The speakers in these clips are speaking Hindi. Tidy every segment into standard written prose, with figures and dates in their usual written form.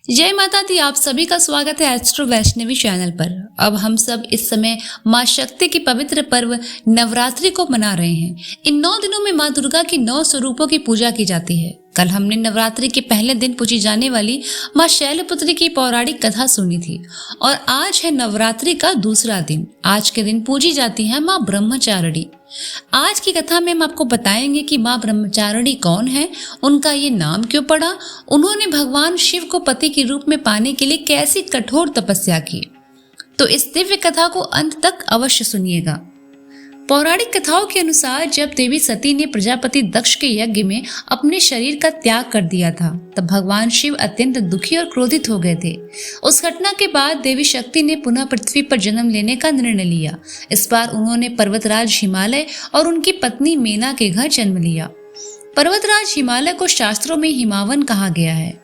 जय माता दी। आप सभी का स्वागत है एस्ट्रो वैष्णवी चैनल पर। अब हम सब इस समय माँ शक्ति की पवित्र पर्व नवरात्रि को मना रहे हैं। इन 9 दिनों में माँ दुर्गा की 9 स्वरूपों की पूजा की जाती है। कल हमने नवरात्रि के पहले दिन पूजी जाने वाली माँ शैलपुत्री की पौराणिक कथा सुनी थी और आज है नवरात्रि का दूसरा दिन। आज के दिन पूजी जाती है माँ ब्रह्मचारिणी। आज की कथा में हम आपको बताएंगे कि माँ ब्रह्मचारिणी कौन है, उनका ये नाम क्यों पड़ा, उन्होंने भगवान शिव को पति के रूप में पाने के लिए कैसी कठोर तपस्या की। तो इस दिव्य कथा को अंत तक अवश्य सुनिएगा। पौराणिक कथाओं के अनुसार जब देवी सती ने प्रजापति दक्ष के यज्ञ में अपने शरीर का त्याग कर दिया था, तब भगवान शिव अत्यंत दुखी और क्रोधित हो गए थे। उस घटना के बाद देवी शक्ति ने पुनः पृथ्वी पर जन्म लेने का निर्णय लिया। इस बार उन्होंने पर्वतराज हिमालय और उनकी पत्नी मेना के घर जन्म लिया। पर्वतराज हिमालय को शास्त्रों में हिमावन कहा गया है।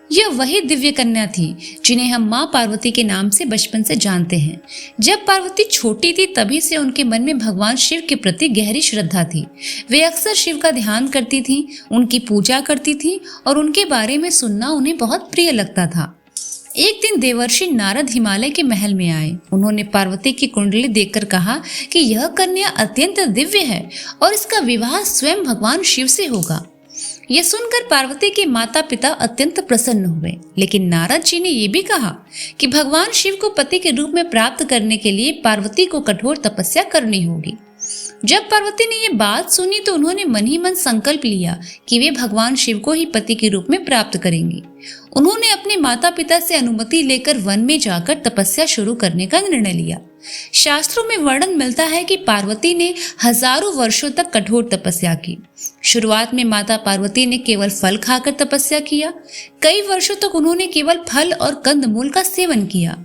यह वही दिव्य कन्या थी जिन्हें हम माँ पार्वती के नाम से बचपन से जानते हैं। जब पार्वती छोटी थी तभी से उनके मन में भगवान शिव के प्रति गहरी श्रद्धा थी। वे अक्सर शिव का ध्यान करती थीं, उनकी पूजा करती थीं और उनके बारे में सुनना उन्हें बहुत प्रिय लगता था। एक दिन देवर्षि नारद हिमालय के महल में आए। उन्होंने पार्वती की कुंडली देखकर कहा कि यह कन्या अत्यंत दिव्य है और इसका विवाह स्वयं भगवान शिव से होगा। यह सुनकर पार्वती के माता पिता अत्यंत प्रसन्न हुए, लेकिन नारद जी ने यह भी कहा कि भगवान शिव को पति के रूप में प्राप्त करने के लिए पार्वती को कठोर तपस्या करनी होगी। जब पार्वती ने यह बात सुनी तो उन्होंने मन ही मन संकल्प लिया कि वे भगवान शिव को ही पति के रूप में प्राप्त करेंगी। उन्होंने अपने माता पिता से अनुमति लेकर वन में जाकर तपस्या शुरू करने का निर्णय लिया। शास्त्रों में वर्णन मिलता है कि पार्वती ने हजारों वर्षों तक कठोर तपस्या की। शुरुआत में माता पार्वती ने केवल फल खाकर तपस्या किया। कई वर्षों तक उन्होंने केवल फल और कंदमूल का सेवन किया।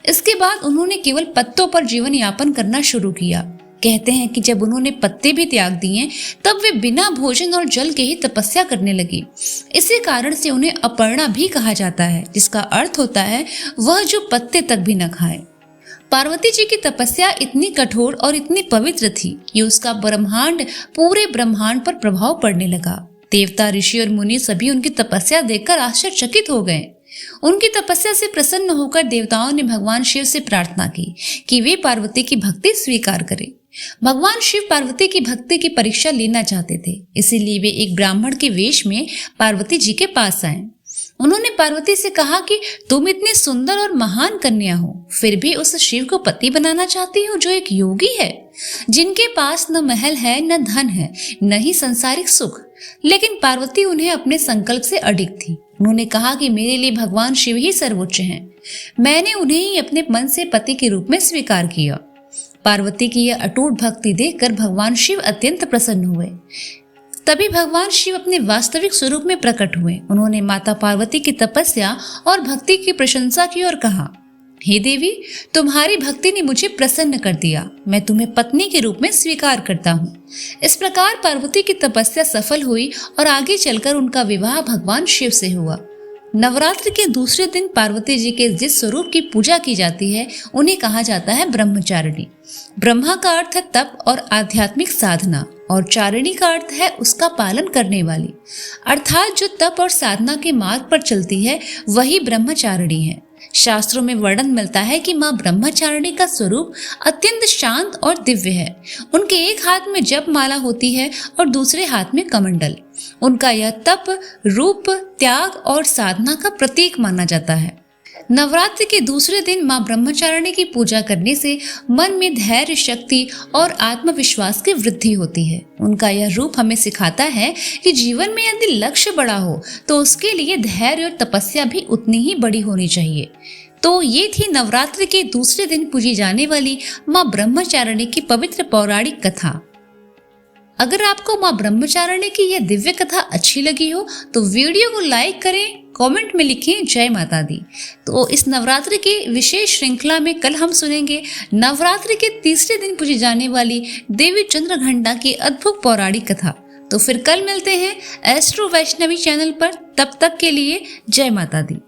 इसके बाद उन्होंने केवल पत्तों पर जीवन यापन करना शुरू किया। कहते हैं कि जब उन्होंने पत्ते भी त्याग दिए तब वे बिना भोजन और जल के ही तपस्या करने लगी। इसी कारण से उन्हें अपर्णा भी कहा जाता है, जिसका अर्थ होता है वह जो पत्ते तक भी न खाए। पार्वती जी की तपस्या इतनी कठोर और इतनी पवित्र थी कि उसका पूरे ब्रह्मांड पर प्रभाव पड़ने लगा। देवता, ऋषि और मुनि सभी उनकी तपस्या देखकर आश्चर्यचकित हो गए। उनकी तपस्या से प्रसन्न होकर देवताओं ने भगवान शिव से प्रार्थना की कि वे पार्वती की भक्ति स्वीकार करें। भगवान शिव पार्वती की भक्ति की परीक्षा लेना चाहते थे, इसीलिए वे एक ब्राह्मण के वेश में पार्वती जी के पास आए। उन्होंने पार्वती से कहा कि तुम इतनी सुंदर और महान कन्या हो, फिर भी उस शिव को पति बनाना चाहती हो जो एक योगी है, जिनके पास न महल है, न धन है, न ही सांसारिक सुख। लेकिन पार्वती उन्हें अपने संकल्प से अडिग थी। उन्होंने कहा कि मेरे लिए भगवान शिव ही सर्वोच्च हैं। मैंने उन्हें ही अपने मन से पति के रूप में स्वीकार किया। पार्वती की यह अटूट भक्ति देखकर भगवान शिव अत्यंत प्रसन्न हुए। तभी भगवान शिव अपने वास्तविक स्वरूप में प्रकट हुए। उन्होंने माता पार्वती की तपस्या और भक्ति की प्रशंसा की और कहा, हे देवी, तुम्हारी भक्ति ने मुझे प्रसन्न कर दिया। मैं तुम्हें पत्नी के रूप में स्वीकार करता हूँ। इस प्रकार पार्वती की तपस्या सफल हुई और आगे चलकर उनका विवाह भगवान शिव से हुआ। नवरात्रि के दूसरे दिन पार्वती जी के जिस स्वरूप की पूजा की जाती है उन्हें कहा जाता है ब्रह्मचारिणी। ब्रह्मा का अर्थ है तप और आध्यात्मिक साधना और चारिणी का अर्थ है उसका पालन करने वाली, अर्थात जो तप और साधना के मार्ग पर चलती है वही ब्रह्मचारिणी है। शास्त्रों में वर्णन मिलता है कि माँ ब्रह्मचारिणी का स्वरूप अत्यंत शांत और दिव्य है। उनके एक हाथ में जप माला होती है और दूसरे हाथ में कमंडल। उनका यह तप, रूप, त्याग और साधना का प्रतीक माना जाता है। नवरात्रि के दूसरे दिन माँ ब्रह्मचारिणी की पूजा करने से मन में धैर्य, शक्ति और आत्मविश्वास की वृद्धि होती है। उनका यह रूप हमें सिखाता है कि जीवन में यदि लक्ष्य बड़ा हो तो उसके लिए धैर्य और तपस्या भी उतनी ही बड़ी होनी चाहिए। तो ये थी नवरात्रि के दूसरे दिन पूजी जाने वाली माँ ब्रह्मचारिणी की पवित्र पौराणिक कथा। अगर आपको माँ ब्रह्मचारिणी की यह दिव्य कथा अच्छी लगी हो तो वीडियो को लाइक करें, कमेंट में लिखें जय माता दी। तो इस नवरात्रि की विशेष श्रृंखला में कल हम सुनेंगे नवरात्रि के तीसरे दिन पूजी जाने वाली देवी चंद्रघंटा की अद्भुत पौराणिक कथा। तो फिर कल मिलते हैं एस्ट्रो वैष्णवी चैनल पर। तब तक के लिए जय माता दी।